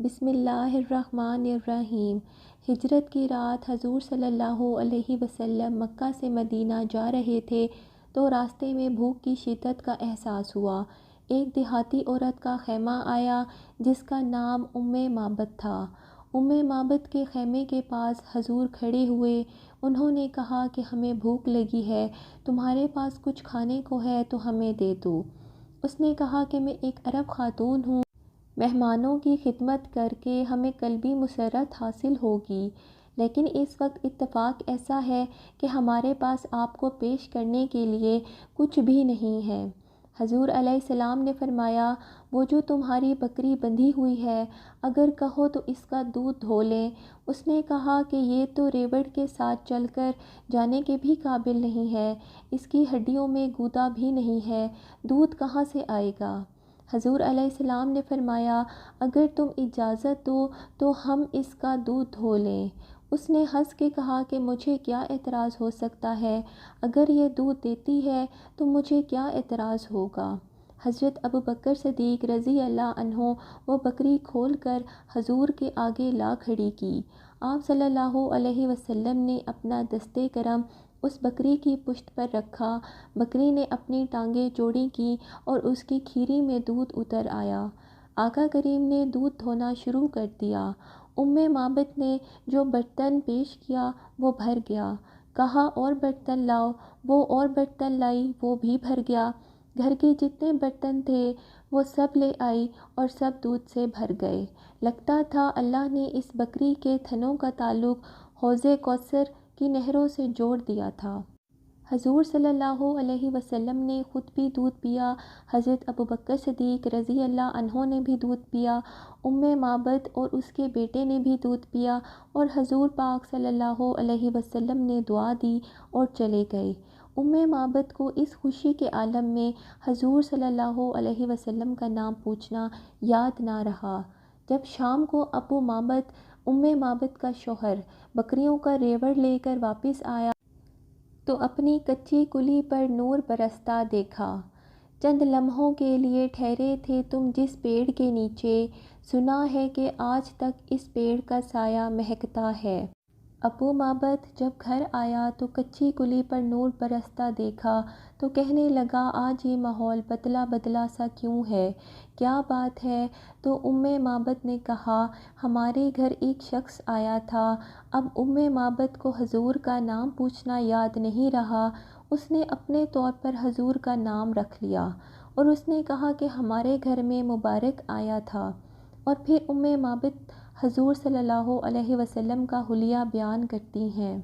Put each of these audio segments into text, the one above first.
بسم اللہ الرحمن الرحیم۔ ہجرت کی رات حضور صلی اللہ علیہ وسلم مکہ سے مدینہ جا رہے تھے تو راستے میں بھوک کی شدت کا احساس ہوا۔ ایک دیہاتی عورت کا خیمہ آیا جس کا نام معبد تھا۔ معبد کے خیمے کے پاس حضور کھڑے ہوئے۔ انہوں نے کہا کہ ہمیں بھوک لگی ہے، تمہارے پاس کچھ کھانے کو ہے تو ہمیں دے دو۔ اس نے کہا کہ میں ایک عرب خاتون ہوں، مہمانوں کی خدمت کر کے ہمیں قلبی مسرت حاصل ہوگی، لیکن اس وقت اتفاق ایسا ہے کہ ہمارے پاس آپ کو پیش کرنے کے لیے کچھ بھی نہیں ہے۔ حضور علیہ السلام نے فرمایا، وہ جو تمہاری بکری بندھی ہوئی ہے، اگر کہو تو اس کا دودھ دھو لیں۔ اس نے کہا کہ یہ تو ریوڑ کے ساتھ چل کر جانے کے بھی قابل نہیں ہے، اس کی ہڈیوں میں گودا بھی نہیں ہے، دودھ کہاں سے آئے گا؟ حضور علیہ السلام نے فرمایا، اگر تم اجازت دو تو ہم اس کا دودھ دھو لیں۔ اس نے ہنس کے کہا کہ مجھے کیا اعتراض ہو سکتا ہے، اگر یہ دودھ دیتی ہے تو مجھے کیا اعتراض ہوگا؟ حضرت ابوبکر صدیق رضی اللہ عنہ وہ بکری کھول کر حضور کے آگے لا کھڑی کی۔ آپ صلی اللہ علیہ وسلم نے اپنا دست کرم اس بکری کی پشت پر رکھا، بکری نے اپنی ٹانگیں چوڑی کی اور اس کی کھیری میں دودھ اتر آیا۔ آقا کریم نے دودھ دھونا شروع کر دیا۔ معبد نے جو برتن پیش کیا وہ بھر گیا۔ کہا اور برتن لاؤ، وہ اور برتن لائی، وہ بھی بھر گیا۔ گھر کے جتنے برتن تھے وہ سب لے آئی اور سب دودھ سے بھر گئے۔ لگتا تھا اللہ نے اس بکری کے تھنوں کا تعلق حوض کوثر کی نہروں سے جوڑ دیا تھا۔ حضور صلی اللہ علیہ وسلم نے خود بھی دودھ پیا، حضرت ابوبکر صدیق رضی اللہ عنہ نے بھی دودھ پیا، معبد اور اس کے بیٹے نے بھی دودھ پیا، اور حضور پاک صلی اللہ علیہ وسلم نے دعا دی اور چلے گئے۔ معبد کو اس خوشی کے عالم میں حضور صلی اللہ علیہ وسلم کا نام پوچھنا یاد نہ رہا۔ جب شام کو معبد کا شوہر بکریوں کا ریوڑ لے کر واپس آیا تو اپنی کچی کلی پر نور برستا دیکھا۔ چند لمحوں کے لیے ٹھہرے تھے تم جس پیڑ کے نیچے، سنا ہے کہ آج تک اس پیڑ کا سایہ مہکتا ہے۔ معبد جب گھر آیا تو کچی کلی پر نور برستا دیکھا تو کہنے لگا، آج یہ ماحول بدلا بدلا سا کیوں ہے، کیا بات ہے؟ تو معبد نے کہا، ہمارے گھر ایک شخص آیا تھا، اب معبد کو حضور کا نام پوچھنا یاد نہیں رہا، اس نے اپنے طور پر حضور کا نام رکھ لیا، اور اس نے کہا کہ ہمارے گھر میں مبارک آیا تھا۔ اور پھر معبد حضور صلی اللہ علیہ وسلم کا حلیہ بیان کرتی ہیں۔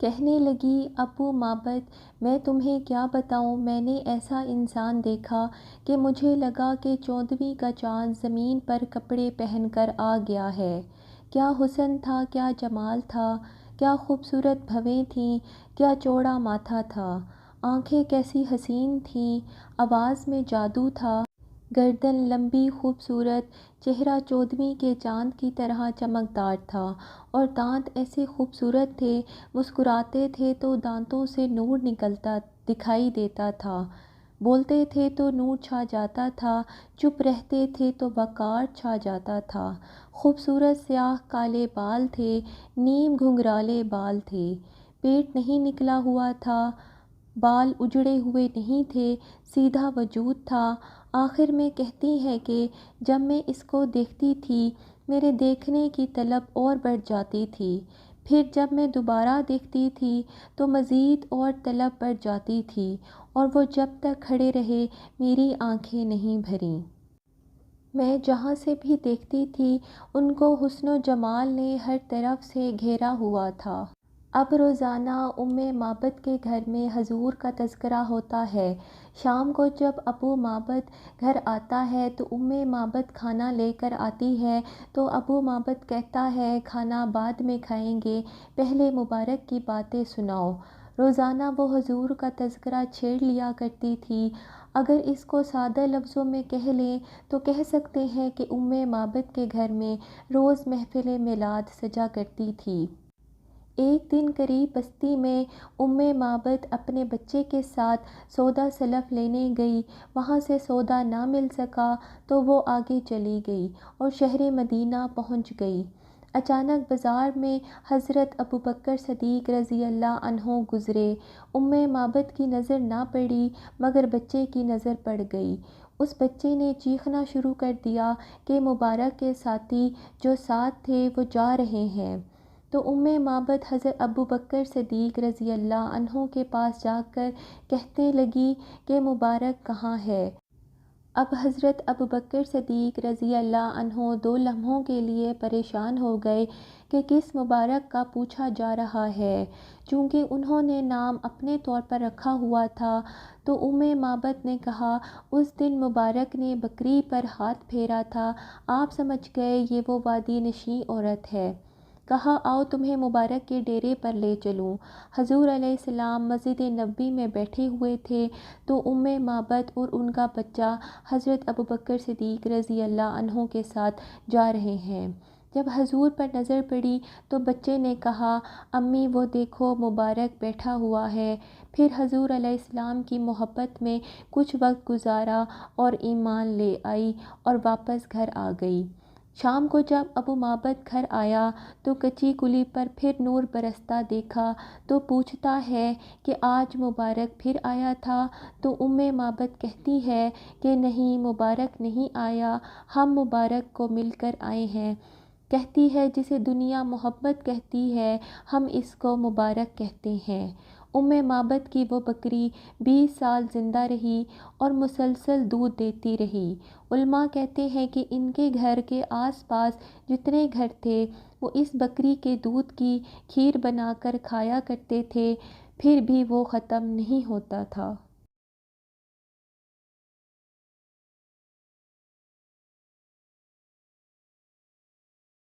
کہنے لگی، معبد میں تمہیں کیا بتاؤں، میں نے ایسا انسان دیکھا کہ مجھے لگا کہ 14ویں کا چاند زمین پر کپڑے پہن کر آ گیا ہے۔ کیا حسن تھا، کیا جمال تھا، کیا خوبصورت بھویں تھیں، کیا چوڑا ماتھا تھا، آنکھیں کیسی حسین تھیں، آواز میں جادو تھا، گردن لمبی خوبصورت، چہرہ 14ویں کے چاند کی طرح چمکدار تھا، اور دانت ایسے خوبصورت تھے، مسکراتے تھے تو دانتوں سے نور نکلتا دکھائی دیتا تھا، بولتے تھے تو نور چھا جاتا تھا، چپ رہتے تھے تو وقار چھا جاتا تھا۔ خوبصورت سیاہ کالے بال تھے، نیم گھنگرالے بال تھے، پیٹ نہیں نکلا ہوا تھا، بال اجڑے ہوئے نہیں تھے، سیدھا وجود تھا۔ آخر میں کہتی ہے کہ جب میں اس کو دیکھتی تھی میرے دیکھنے کی طلب اور بڑھ جاتی تھی، پھر جب میں دوبارہ دیکھتی تھی تو مزید اور طلب بڑھ جاتی تھی، اور وہ جب تک کھڑے رہے میری آنکھیں نہیں بھریں۔ میں جہاں سے بھی دیکھتی تھی ان کو حسن و جمال نے ہر طرف سے گھیرا ہوا تھا۔ اب روزانہ معبد کے گھر میں حضور کا تذکرہ ہوتا ہے۔ شام کو جب معبد گھر آتا ہے تو معبد کھانا لے کر آتی ہے تو معبد کہتا ہے، کھانا بعد میں کھائیں گے، پہلے مبارک کی باتیں سناؤ۔ روزانہ وہ حضور کا تذکرہ چھیڑ لیا کرتی تھی۔ اگر اس کو سادہ لفظوں میں کہہ لیں تو کہہ سکتے ہیں کہ معبد کے گھر میں روز محفل میلاد سجا کرتی تھی۔ ایک دن قریب بستی میں معبد اپنے بچے کے ساتھ سودا سلف لینے گئی۔ وہاں سے سودا نہ مل سکا تو وہ آگے چلی گئی اور شہر مدینہ پہنچ گئی۔ اچانک بازار میں حضرت ابوبکر صدیق رضی اللہ عنہ گزرے۔ معبد کی نظر نہ پڑی مگر بچے کی نظر پڑ گئی۔ اس بچے نے چیخنا شروع کر دیا کہ مبارک کے ساتھی جو ساتھ تھے وہ جا رہے ہیں۔ تو معبد حضرت ابوبکر صدیق رضی اللہ عنہ کے پاس جا کر کہنے لگی کہ مبارک کہاں ہے؟ اب حضرت ابوبکر صدیق رضی اللہ عنہ 2 لمحوں کے لیے پریشان ہو گئے کہ کس مبارک کا پوچھا جا رہا ہے۔ چونکہ انہوں نے نام اپنے طور پر رکھا ہوا تھا تو معبد نے کہا، اس دن مبارک نے بکری پر ہاتھ پھیرا تھا، آپ سمجھ گئے یہ وہ وادی نشین عورت ہے۔ کہا آؤ تمہیں مبارک کے ڈیرے پر لے چلوں۔ حضور علیہ السلام مسجد نبوی میں بیٹھے ہوئے تھے تو معبد اور ان کا بچہ حضرت ابوبکر صدیق رضی اللہ عنہ کے ساتھ جا رہے ہیں۔ جب حضور پر نظر پڑی تو بچے نے کہا، امی وہ دیکھو مبارک بیٹھا ہوا ہے۔ پھر حضور علیہ السلام کی محبت میں کچھ وقت گزارا اور ایمان لے آئی اور واپس گھر آ گئی۔ شام کو جب معبد گھر آیا تو کچی کلی پر پھر نور برستا دیکھا تو پوچھتا ہے کہ آج مبارک پھر آیا تھا؟ تو معبد کہتی ہے کہ نہیں مبارک نہیں آیا، ہم مبارک کو مل کر آئے ہیں۔ کہتی ہے جسے دنیا محبت کہتی ہے ہم اس کو مبارک کہتے ہیں۔ معبد کی وہ بکری 20 سال زندہ رہی اور مسلسل دودھ دیتی رہی۔ علماء کہتے ہیں کہ ان کے گھر کے آس پاس جتنے گھر تھے وہ اس بکری کے دودھ کی کھیر بنا کر کھایا کرتے تھے، پھر بھی وہ ختم نہیں ہوتا تھا۔